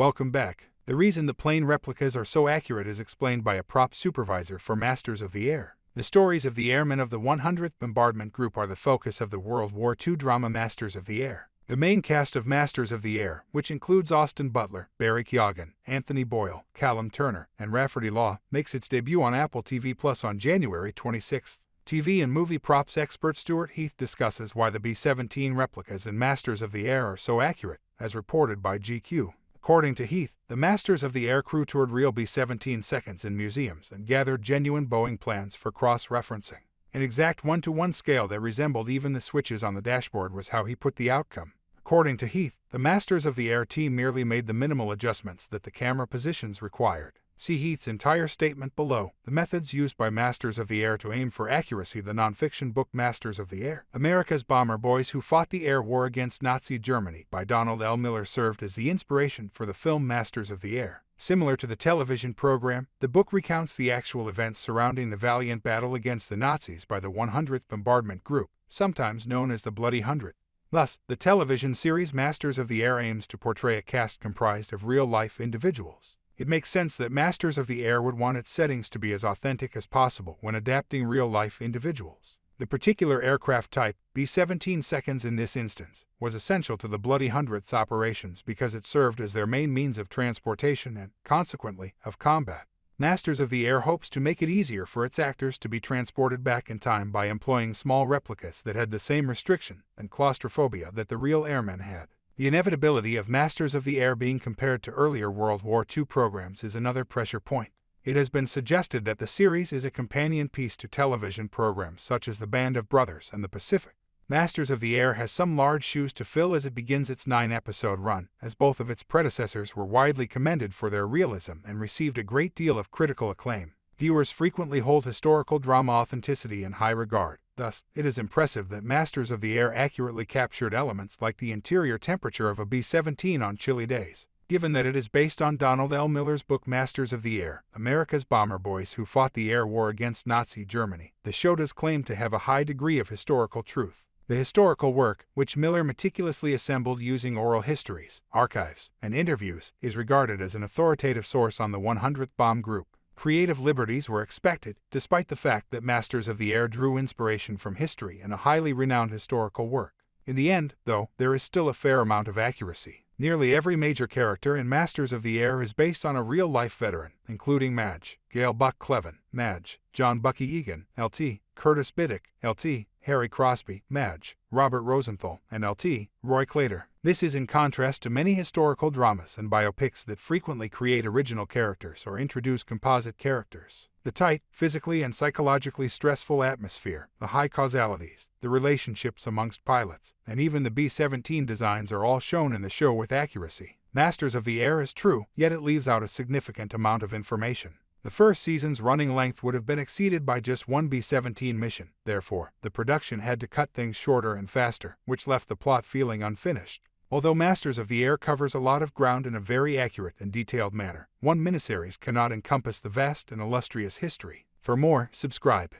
Welcome back. The reason the plane replicas are so accurate is explained by a prop supervisor for Masters of the Air. The stories of the airmen of the 100th Bombardment Group are the focus of the World War II drama Masters of the Air. The main cast of Masters of the Air, which includes Austin Butler, Barry Keoghan, Anthony Boyle, Callum Turner, and Rafferty Law, makes its debut on Apple TV Plus on January 26. TV and movie props expert Stuart Heath discusses why the B-17 replicas in Masters of the Air are so accurate, as reported by GQ. According to Heath, the Masters of the Air crew toured real B-17 seconds in museums and gathered genuine Boeing plans for cross-referencing. An exact 1-to-1 scale that resembled even the switches on the dashboard was how he put the outcome. According to Heath, the Masters of the Air team merely made the minimal adjustments that the camera positions required. See Heath's entire statement below. The methods used by Masters of the Air to aim for accuracy. The nonfiction book Masters of the Air, America's Bomber Boys Who Fought the Air War Against Nazi Germany by Donald L. Miller served as the inspiration for the film Masters of the Air. Similar to the television program, the book recounts the actual events surrounding the valiant battle against the Nazis by the 100th Bombardment Group, sometimes known as the Bloody Hundred. Thus, the television series Masters of the Air aims to portray a cast comprised of real-life individuals. It makes sense that Masters of the Air would want its settings to be as authentic as possible when adapting real-life individuals. The particular aircraft type, B-17 seconds in this instance, was essential to the Bloody Hundredth's operations because it served as their main means of transportation and, consequently, of combat. Masters of the Air hopes to make it easier for its actors to be transported back in time by employing small replicas that had the same restriction and claustrophobia that the real airmen had. The inevitability of Masters of the Air being compared to earlier World War II programs is another pressure point. It has been suggested that the series is a companion piece to television programs such as The Band of Brothers and The Pacific. Masters of the Air has some large shoes to fill as it begins its 9-episode run, as both of its predecessors were widely commended for their realism and received a great deal of critical acclaim. Viewers frequently hold historical drama authenticity in high regard. Thus, it is impressive that Masters of the Air accurately captured elements like the interior temperature of a B-17 on chilly days. Given that it is based on Donald L. Miller's book Masters of the Air, America's Bomber Boys Who Fought the Air War Against Nazi Germany, the show does claim to have a high degree of historical truth. The historical work, which Miller meticulously assembled using oral histories, archives, and interviews, is regarded as an authoritative source on the 100th Bomb Group. Creative liberties were expected, despite the fact that Masters of the Air drew inspiration from history and a highly renowned historical work. In the end, though, there is still a fair amount of accuracy. Nearly every major character in Masters of the Air is based on a real-life veteran, including Madge, Gail Buck Cleven, Madge, John Bucky Egan, LT, Curtis Biddick, LT, Harry Crosby, Madge, Robert Rosenthal, and LT, Roy Clater. This is in contrast to many historical dramas and biopics that frequently create original characters or introduce composite characters. The tight, physically and psychologically stressful atmosphere, the high causalities, the relationships amongst pilots, and even the B-17 designs are all shown in the show with accuracy. Masters of the Air is true, yet it leaves out a significant amount of information. The first season's running length would have been exceeded by just one B-17 mission. Therefore, the production had to cut things shorter and faster, which left the plot feeling unfinished. Although Masters of the Air covers a lot of ground in a very accurate and detailed manner, one miniseries cannot encompass the vast and illustrious history. For more, subscribe.